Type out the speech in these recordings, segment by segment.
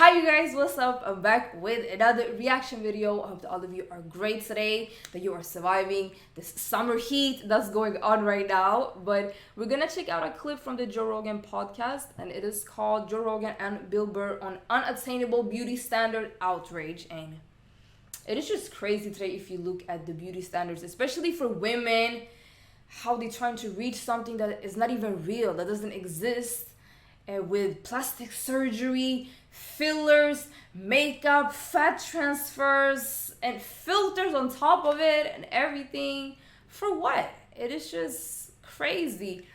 Hi you guys, what's up? I'm back with another reaction video. I hope that all of you are great today, that you are surviving this summer heat that's going on right now. But we're gonna check out a clip from the Joe Rogan podcast, and it is called Joe Rogan and Bill Burr on Unattainable Beauty Standard Outrage. And it is just crazy today if you look at the beauty standards, especially for women, how they're trying to reach something that is not even real, that doesn't exist. With plastic surgery, fillers, makeup, fat transfers, and filters on top of it and everything. For what? It is just crazy.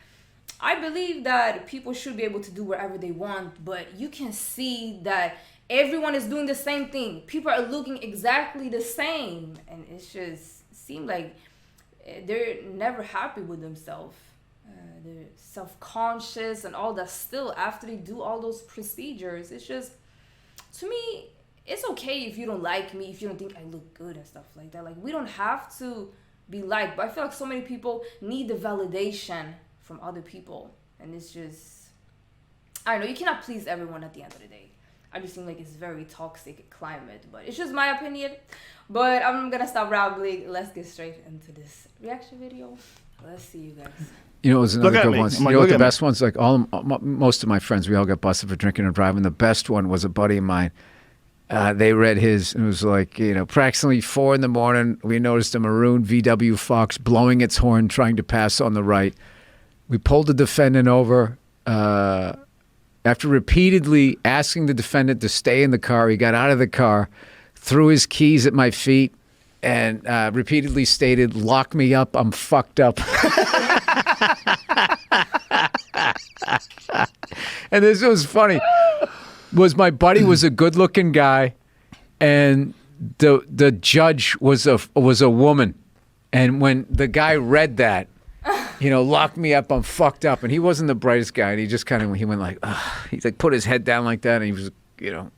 I believe that people should be able to do whatever they want, but you can see that everyone is doing the same thing. People are looking exactly the same, and it just seems like they're never happy with themselves. They're self-conscious and all that still after they do all those procedures. It's just, to me, it's okay if you don't like me, if you don't think I look good and stuff like that. Like, we don't have to be liked, but I feel like so many people need the validation from other people, and it's just, I don't know, you cannot please everyone at the end of the day. I just think like it's very toxic climate, but it's just my opinion. But I'm gonna stop rambling. Let's get straight into this reaction video. Let's see you guys. You know, it was another good one. You know what the best ones? Like most of my friends, we all got busted for drinking and driving. The best one was a buddy of mine. They read his, and it was like, you know, approximately 4 a.m, we noticed a maroon VW Fox blowing its horn, trying to pass on the right. We pulled the defendant over. After repeatedly asking the defendant to stay in the car, he got out of the car, threw his keys at my feet, and repeatedly stated, "Lock me up, I'm fucked up." And this was funny. Was my buddy was a good-looking guy, and the judge was a woman, and when the guy read that, you know, "Lock me up, I'm fucked up," and he wasn't the brightest guy, and he just kind of went like, ugh. He like put his head down like that, and he was, you know,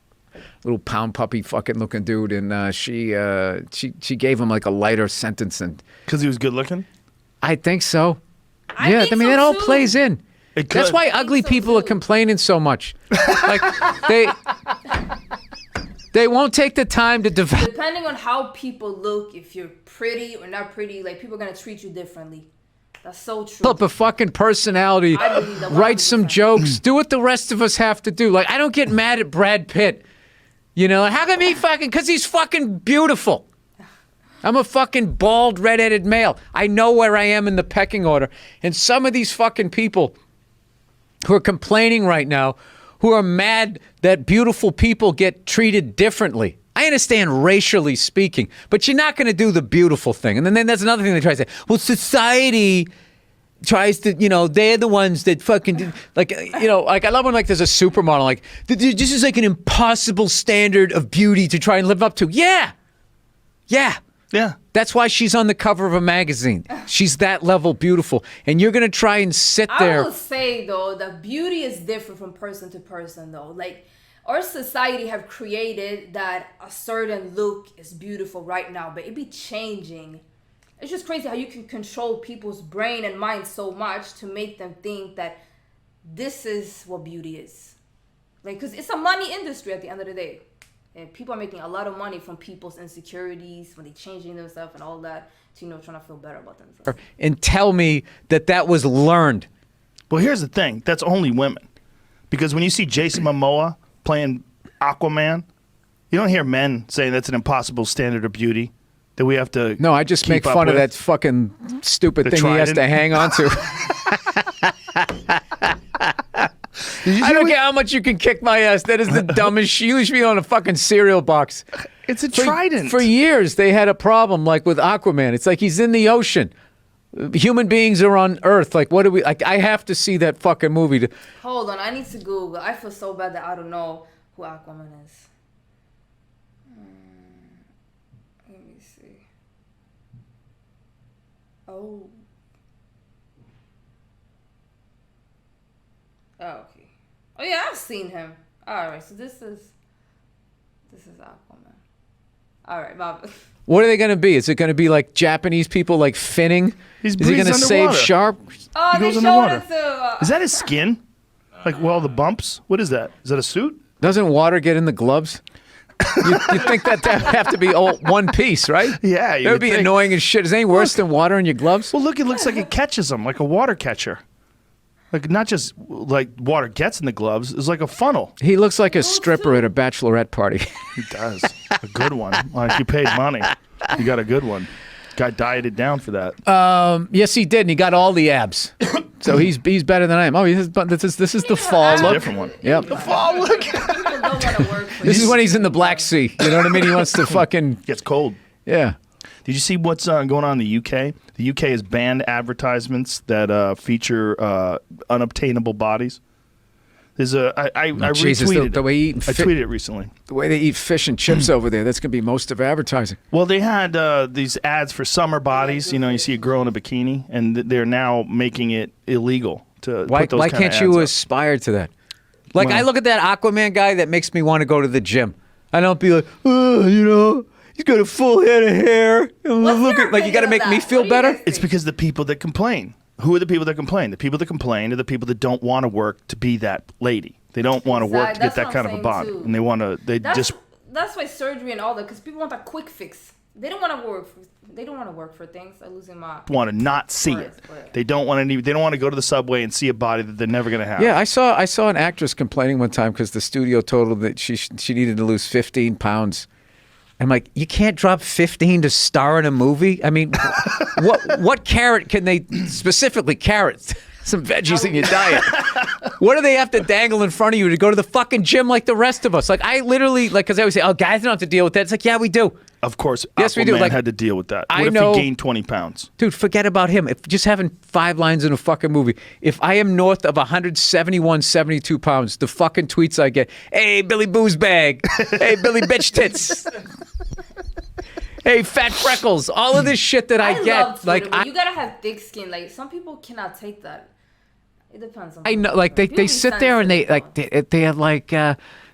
little pound puppy fucking looking dude, and she gave him like a lighter sentence, and because he was good looking. I think so. I mean, so it all plays in. That's why ugly people are complaining so much. Like they won't take the time to develop. Depending on how people look, if you're pretty or not pretty, like people are gonna treat you differently. That's so true. Develop a fucking personality. Write some jokes. Do what the rest of us have to do. Like, I don't get mad at Brad Pitt. You know, how come he fucking? Because he's fucking beautiful. I'm a fucking bald, red-headed male. I know where I am in the pecking order. And some of these fucking people who are complaining right now, who are mad that beautiful people get treated differently. I understand racially speaking, but you're not going to do the beautiful thing. And then that's another thing they try to say. Well, society tries to, you know, they're the ones that fucking do, like, you know, like I love when like there's a supermodel, like this is like an impossible standard of beauty to try and live up to. Yeah. That's why she's on the cover of a magazine. She's that level beautiful. And you're going to try and sit there. I will say, though, that beauty is different from person to person, though. Like, our society have created that a certain look is beautiful right now, but it be changing. It's just crazy how you can control people's brain and mind so much to make them think that this is what beauty is. Like, because it's a money industry at the end of the day. And people are making a lot of money from people's insecurities when they're changing themselves and all that to, you know, trying to feel better about themselves. And tell me that was learned. Well, here's the thing. That's only women. Because when you see Jason Momoa playing Aquaman, you don't hear men saying that's an impossible standard of beauty that we have to. No, I just make fun of that fucking stupid thing he has to hang on to. I don't care how much you can kick my ass. That is the dumbest shit. You should be on a fucking cereal box. It's a trident. For years, they had a problem like with Aquaman. It's like he's in the ocean. Human beings are on Earth. Like, what do we... Like, I have to see that fucking movie. Hold on. I need to Google. I feel so bad that I don't know who Aquaman is. Let me see. Oh. Oh, okay. Oh, yeah, I've seen him. All right, so this is Aquaman. All right, Bob. What are they going to be? Is it going to be like Japanese people like finning? Is he going to save sharks? Oh, he they goes showed underwater. it too. Is that his skin? Like, well, the bumps? What is that? Is that a suit? Doesn't water get in the gloves? You think that have to be all one piece, right? Yeah, that would be annoying as shit. Is anything worse than water in your gloves? Well, look, it looks like it catches them, like a water catcher. Like not just like water gets in the gloves, it's like a funnel. He looks like a stripper at a bachelorette party. He does. A good one. Well, if you paid money, you got a good one. Guy dieted down for that. Yes, he did, and he got all the abs. So he's better than I am. Oh, this is the fall look. Different one. Yep. The fall look. People don't want to work for This is when he's in the Black Sea. You know what I mean? He wants to fucking Gets cold. yeah. Did you see what's going on in the UK? The UK has banned advertisements that feature unobtainable bodies. There's I Jesus, retweeted the way he I tweeted it recently. The way they eat fish and chips over there, that's gonna be most of advertising. Well, they had these ads for summer bodies. You know, you see a girl in a bikini, and they're now making it illegal to put those Why kind of can't you ads up. aspire to that? Like, Well- I look at that Aquaman guy that makes me want to go to the gym. I don't be like, oh, you know, he's got a full head of hair. And What's look your at, like, you got to opinion make of me that? feel What do you better. guys It's because the people that complain. Who are the people that complain? The people that complain are the people that don't want to work to be that lady. They don't want to work to get That's that what kind I'm of a body, saying, too. and they want to. That's why surgery and all that, because people want a quick fix. They don't want to work. They don't want to work for things. I'm losing my. want to not see Right, it. right. They don't want to. They don't want to go to the subway and see a body that they're never going to have. Yeah, I saw an actress complaining one time because the studio told her that she needed to lose 15 pounds. I'm like, you can't drop 15 to star in a movie? I mean, what carrot can they, specifically carrots, some veggies in your diet. What do they have to dangle in front of you to go to the fucking gym like the rest of us? Like, I literally, like, because I always say, oh, guys don't have to deal with that. It's like, yeah, we do. Of course, Yes, we do. Aquaman Like, had to deal with that. I What if know- he gained 20 pounds? Dude, forget about him. If just having 5 lines in a fucking movie. If I am north of 171, 72 pounds, the fucking tweets I get, hey, Billy Booze Bag. Hey, Billy Bitch Tits. Hey, fat freckles. All of this shit that I get. love Twitter, Like, but you gotta have thick skin. Like, some people cannot take that. It depends on. I know, like people. they People sit be there and they sensitive, like they're like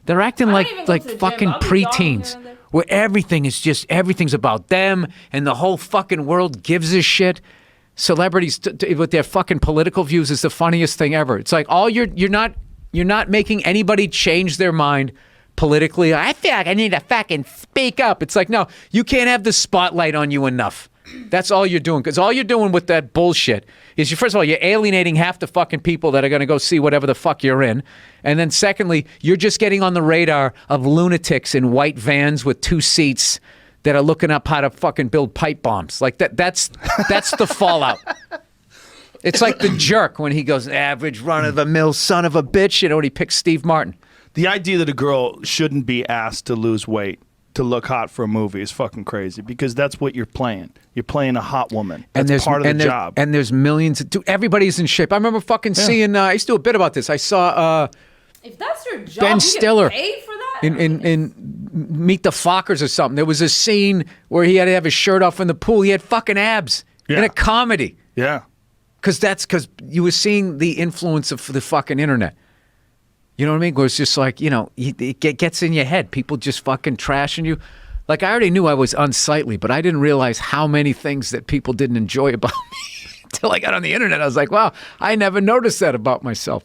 they're acting I don't like even go to the gym. fucking I'll be jogging preteens, here and there. where everything's about them and the whole fucking world gives a shit. Celebrities with their fucking political views is the funniest thing ever. It's like all you're not making anybody change their mind politically. I feel like I need to fucking speak up. It's like, no, you can't have the spotlight on you enough. That's all you're doing. Because all you're doing with that bullshit is, first of all, you're alienating half the fucking people that are going to go see whatever the fuck you're in. And then secondly, you're just getting on the radar of lunatics in white vans with 2 seats that are looking up how to fucking build pipe bombs. Like that's the fallout. It's like the jerk when he goes, average run-of-the-mill son of a bitch, you know, when he picks Steve Martin. The idea that a girl shouldn't be asked to lose weight to look hot for a movie is fucking crazy, because that's what you're playing. You're playing a hot woman. That's part of the job. And there's millions. Dude, everybody's in shape. I remember fucking seeing. I used to do a bit about this. I saw If that's your job, Ben you Stiller get paid for that. in Meet the Fockers or something. There was a scene where he had to have his shirt off in the pool. He had fucking abs in Yeah. a comedy. Yeah. Because you were seeing the influence of the fucking internet. You know what I mean? Where it's just like, you know, it gets in your head. People just fucking trashing you. Like, I already knew I was unsightly, but I didn't realize how many things that people didn't enjoy about me until I got on the internet. I was like, wow, I never noticed that about myself.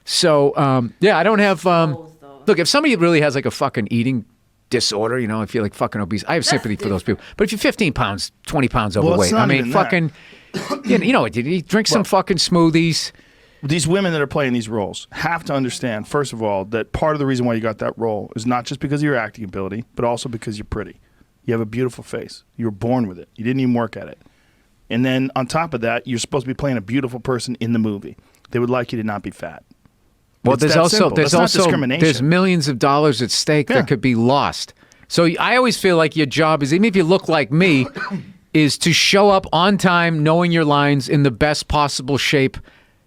So, yeah, I don't have... look, if somebody really has like a fucking eating disorder, you know, if you're like fucking obese, I have sympathy for those people. But if you're 15 pounds, 20 pounds Well, it's overweight, not I mean, even that. fucking... You know what? You drink some fucking smoothies. These women that are playing these roles have to understand, first of all, that part of the reason why you got that role is not just because of your acting ability, but also because you're pretty. You have a beautiful face. You were born with it. You didn't even work at it. And then on top of that, you're supposed to be playing a beautiful person in the movie. They would like you to not be fat. Well, It's there's that also simple. there's That's not also discrimination. there's millions of dollars at stake Yeah. that could be lost. So I always feel like your job is, even if you look like me, is to show up on time, knowing your lines in the best possible shape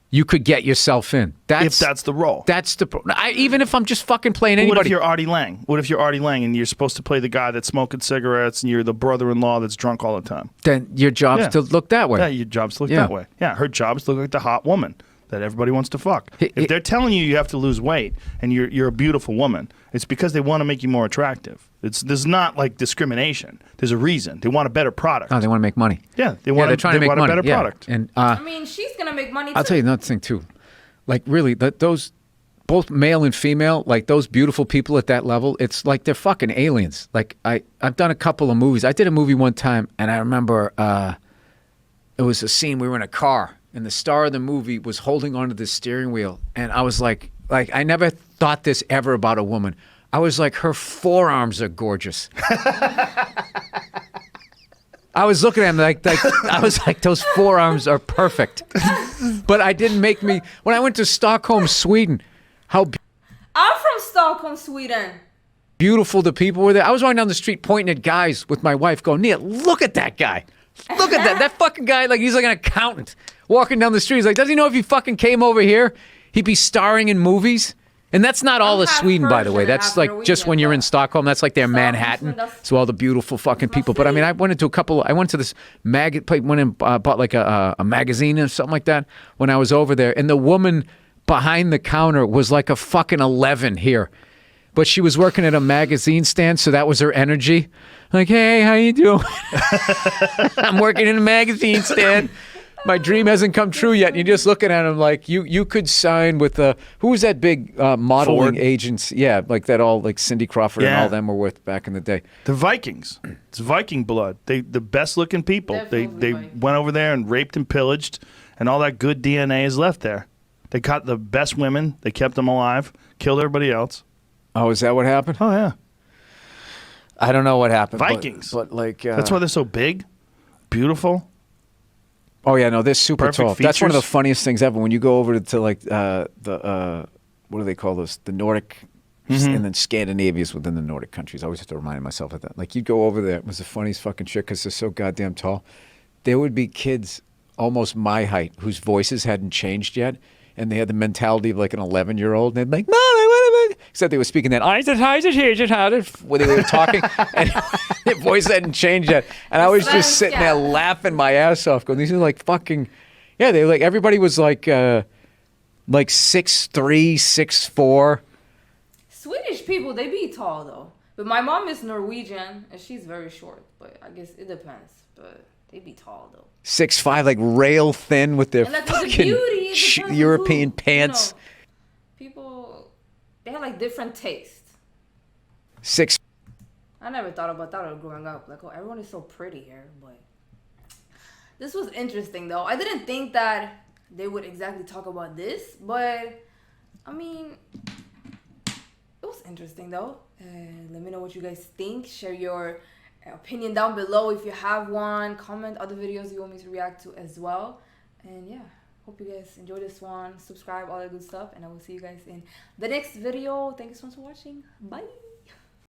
you could get yourself in. If that's the role. That's the even if I'm just fucking playing What if anybody. you're Artie Lang? What if you're Artie Lang and you're supposed to play the guy that's smoking cigarettes and you're the brother-in-law that's drunk all the time? Then your job's Yeah. to look that way. Yeah, your job's to look Yeah. that way. Yeah, her job's to look like the hot woman that everybody wants to fuck. Hey, If they're telling you have to lose weight and you're a beautiful woman, it's because they want to make you more attractive. There's not like discrimination. There's a reason. They want a better product. No, they want to make money. Yeah, they want, they're trying to make want money. a better Yeah. product. And I mean, she's gonna make money. I'll too. tell you another thing too. Like, really, those both male and female, like those beautiful people at that level, it's like they're fucking aliens. Like I've done a couple of movies. I did a movie one time, and I remember it was a scene. We were in a car, and the star of the movie was holding onto the steering wheel, and I was like I never thought this ever about a woman. I was like, her forearms are gorgeous. I was looking at him like I was like, those forearms are perfect. But I didn't make me. When I went to Stockholm, Sweden, I'm from Stockholm, Sweden. Beautiful the people were there. I was walking down the street pointing at guys with my wife, going, Nia, look at that guy. Look at that fucking guy. Like he's like an accountant walking down the street. He's like, does he know if he fucking came over here, he'd be starring in movies? And that's not all of Sweden, by the way. That's like just when you're in Stockholm. That's like their Manhattan. So all the beautiful fucking people. But I mean, I went to this went and bought like a magazine or something like that when I was over there. And the woman behind the counter was like a fucking 11 here. But she was working at a magazine stand, so that was her energy. Like, hey, how you doing? I'm working in a magazine stand. My dream hasn't come true yet. And you're just looking at him like you could sign with who was that big modeling agency? Yeah, like that all like Cindy Crawford and all them were with back in the day. The Vikings. It's Viking blood. The best looking people. They went over there and raped and pillaged, and all that good DNA is left there. They caught the best women. They kept them alive. Killed everybody else. Oh, is that what happened? Oh yeah. I don't know what happened. Vikings. But like that's why they're so big, beautiful. Oh yeah, no, they're super Perfect tall. features. That's one of the funniest things ever. When you go over to like the what do they call those? The Nordic, and then Scandinavia's within the Nordic countries. I always have to remind myself of that. Like you'd go over there, it was the funniest fucking shit because they're so goddamn tall. There would be kids almost my height whose voices hadn't changed yet, and they had the mentality of like an 11-year-old. And they'd be like, "Mom, except they were speaking that where they were talking, and their voice hadn't changed yet. And I was just sitting there laughing my ass off, going, "These are like fucking, yeah." They like everybody was like 6'3", 6'4". Swedish people, they be tall though. But my mom is Norwegian and she's very short. But I guess it depends. But they be tall though. 6'5", like rail thin with their and like, fucking beauty, European pants. People, they have like different tastes. 6. I never thought about that growing up. Like, oh, everyone is so pretty here. But this was interesting though. I didn't think that they would exactly talk about this, but I mean, it was interesting though. Let me know what you guys think. Share your opinion down below if you have one. Comment other videos you want me to react to as well. And yeah, hope you guys enjoy this one. Subscribe, all that good stuff. And I will see you guys in the next video. Thank you so much for watching. Bye.